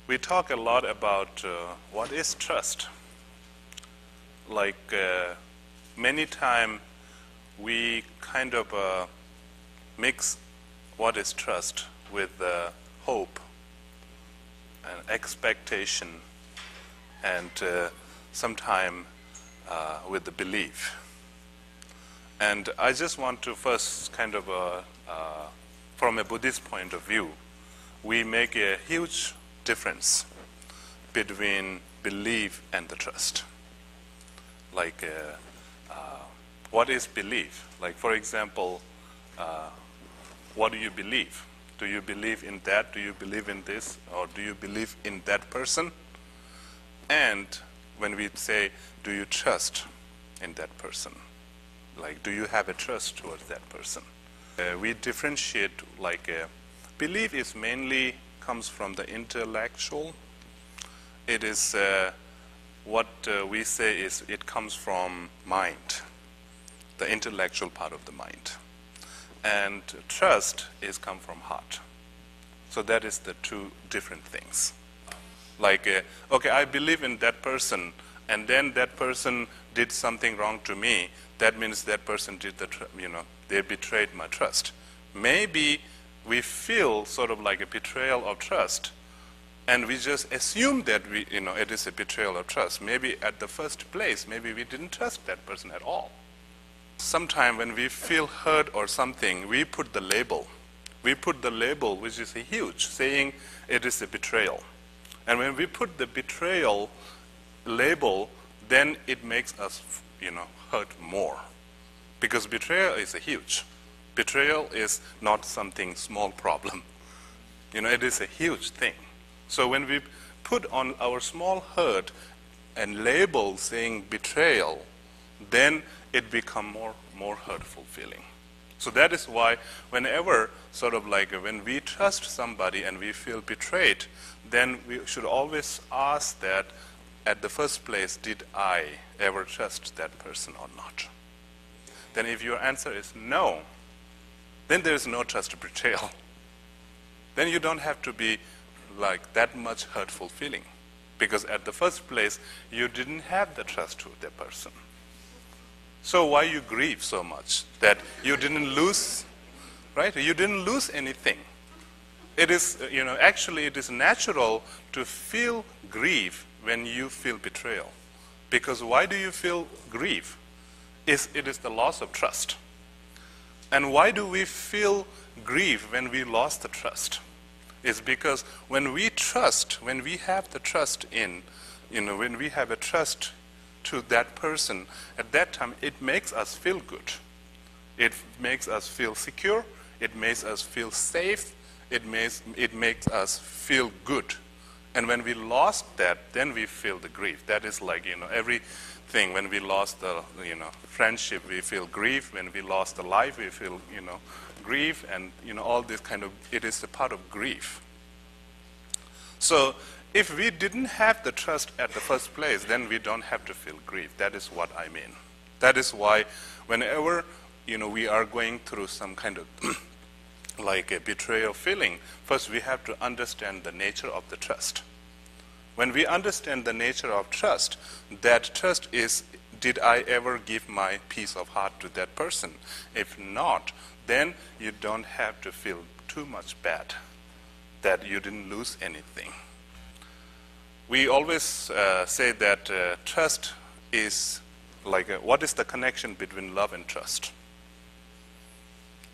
we talk a lot about what is trust. Like many times we kind of mix what is trust with hope and expectation, and sometime with the belief. And I just want to first kind of, from a Buddhist point of view, we make a huge difference between belief and the trust. Like, what is belief? Like, for example, what do you believe? Do you believe in that? Do you believe in this? Or do you believe in that person? And when we say, do you trust in that person? Like, do you have a trust towards that person? We differentiate, like, belief is mainly comes from the intellectual. It is what we say is it comes from mind, the intellectual part of the mind. And trust is come from heart. So that is the two different things. Like, okay, I believe in that person, and then that person did something wrong to me. That means that person did they betrayed my trust. Maybe we feel sort of like a betrayal of trust, and we just assume that it is a betrayal of trust. Maybe at the first place, maybe we didn't trust that person at all. Sometimes when we feel hurt or something, we put the label. We put the label, which is huge, saying it is a betrayal. And when we put the betrayal label, then it makes us, hurt more. Because betrayal is huge. Betrayal is not something small problem. It is a huge thing. So when we put on our small hurt and label saying betrayal, then it becomes more hurtful feeling. So that is why whenever sort of like when we trust somebody and we feel betrayed, then we should always ask that at the first place, did I ever trust that person or not? Then if your answer is no, then there is no trust betrayal. Then you don't have to be like that much hurtful feeling, because at the first place, you didn't have the trust to the person. So why you grieve so much that you didn't lose, right? You didn't lose anything. It is, actually it is natural to feel grief when you feel betrayal. Because why do you feel grief? It is the loss of trust. And why do we feel grief when we lost the trust? It's because when we trust, when we have the trust in, when we have a trust to that person, at that time it makes us feel good. It makes us feel secure. It makes us feel safe. It makes us feel good. And when we lost that, then we feel the grief. That is like, everything. When we lost the, friendship, we feel grief. When we lost the life, we feel, grief. And, all this kind of, it is a part of grief. So if we didn't have the trust at the first place, then we don't have to feel grief. That is what I mean. That is why whenever, we are going through some kind of like a betrayal feeling, first we have to understand the nature of the trust. When we understand the nature of trust, that trust is, did I ever give my piece of heart to that person? If not, then you don't have to feel too much bad that you didn't lose anything. We always say that trust is like, what is the connection between love and trust?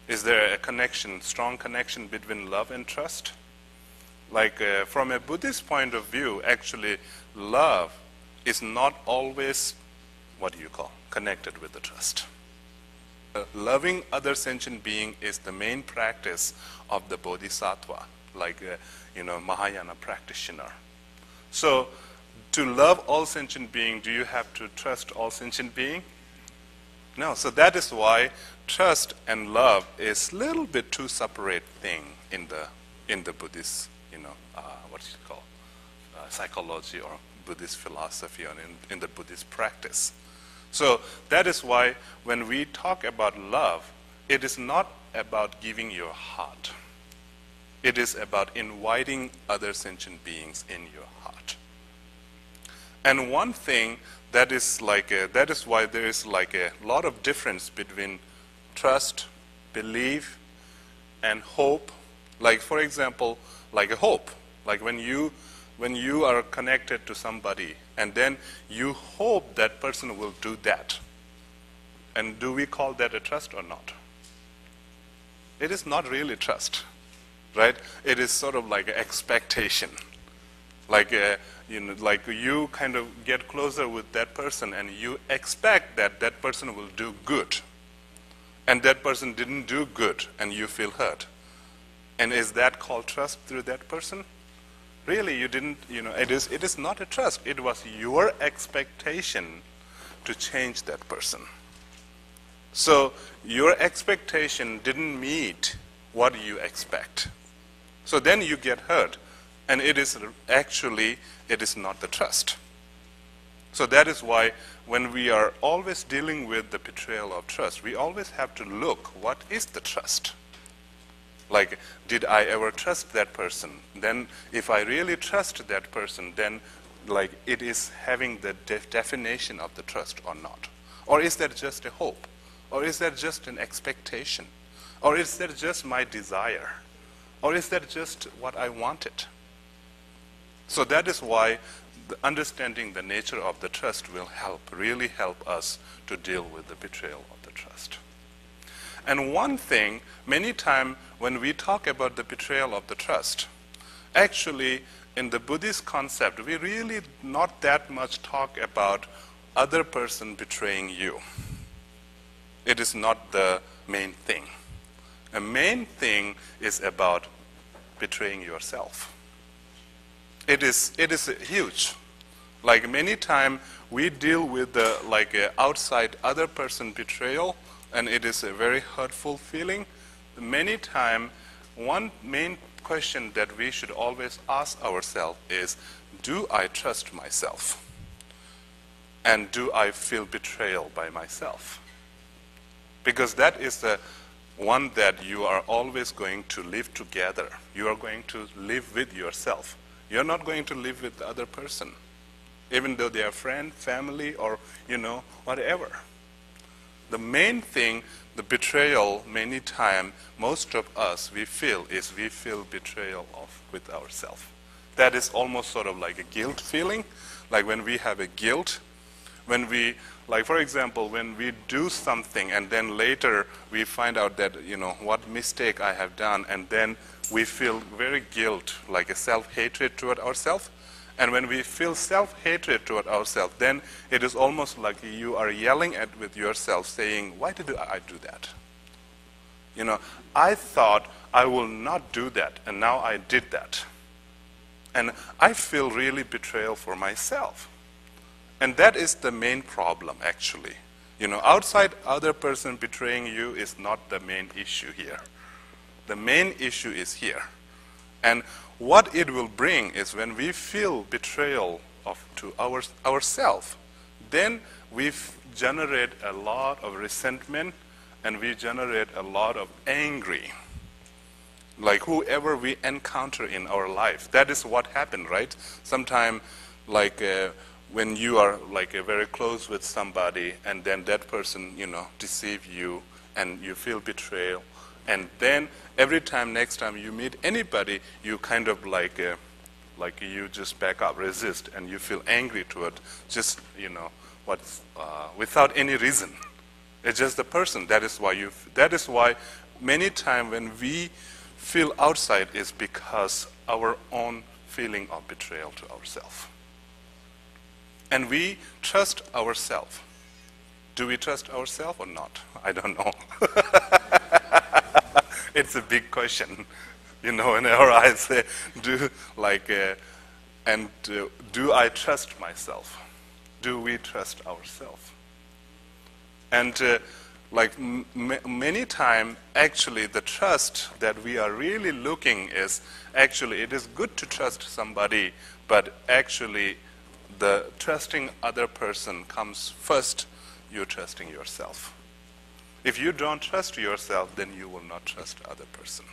Is there a connection, strong connection between love and trust? Like from a Buddhist point of view, actually, love is not always, connected with the trust. Loving other sentient being is the main practice of the Bodhisattva, like Mahayana practitioner. So, to love all sentient being, do you have to trust all sentient being? No. So that is why trust and love is a little bit two separate thing in the Buddhist, psychology or Buddhist philosophy or in the Buddhist practice. So that is why when we talk about love, it is not about giving your heart. It is about inviting other sentient beings in your heart. And one thing that is why there is like a lot of difference between trust, belief, and hope. Like, for example, like a hope. Like when you are connected to somebody and then you hope that person will do that. And do we call that a trust or not? It is not really trust, right? It is sort of like an expectation. Like you kind of get closer with that person and you expect that that person will do good. And that person didn't do good and you feel hurt. And is that called trust through that person? Really, you didn't, it is not a trust. It was your expectation to change that person. So your expectation didn't meet what you expect. So then you get hurt. And it is not the trust. So that is why when we are always dealing with the betrayal of trust, we always have to look, what is the trust? Like, did I ever trust that person? Then if I really trust that person, then like it is having the definition of the trust or not? Or is that just a hope? Or is that just an expectation? Or is that just my desire? Or is that just what I wanted? So that is why understanding the nature of the trust will really help us to deal with the betrayal of the trust. And one thing, many times when we talk about the betrayal of the trust, actually in the Buddhist concept, we really not that much talk about other person betraying you. It is not the main thing. The main thing is about betraying yourself. It is huge. Like many times we deal with the outside other person betrayal, and it is a very hurtful feeling. Many times, one main question that we should always ask ourselves is, do I trust myself? And do I feel betrayal by myself? Because that is the one that you are always going to live together. You are going to live with yourself. You're not going to live with the other person, even though they are friend, family, or, whatever. The main thing, the betrayal, many times, most of us, we feel betrayal with ourselves. That is almost sort of like a guilt feeling. Like when we have a guilt, when we, like for example, when we do something and then later we find out that, what mistake I have done, and then we feel very guilt, like a self-hatred toward ourselves. And when we feel self-hatred toward ourselves, then it is almost like you are yelling with yourself, saying, why did I do that? I thought I will not do that, and now I did that. And I feel really betrayal for myself. And that is the main problem, actually. Outside other person betraying you is not the main issue here. The main issue is here. And what it will bring is when we feel betrayal to ourselves, then we generate a lot of resentment and we generate a lot of angry. Like whoever we encounter in our life, that is what happened, right? Sometimes, when you are very close with somebody and then that person, deceive you and you feel betrayal, and then every time, next time you meet anybody, you kind of you just back up, resist, and you feel angry toward just, without any reason. It's just the person. That is why many times when we feel outside is because our own feeling of betrayal to ourselves. And we trust ourselves. Do we trust ourselves or not? I don't know. It's a big question, in our eyes. Do I trust myself? Do we trust ourselves? And many times, actually, the trust that we are really looking is, actually, it is good to trust somebody, but actually, the trusting other person comes first, you're trusting yourself. If you don't trust yourself, then you will not trust other person.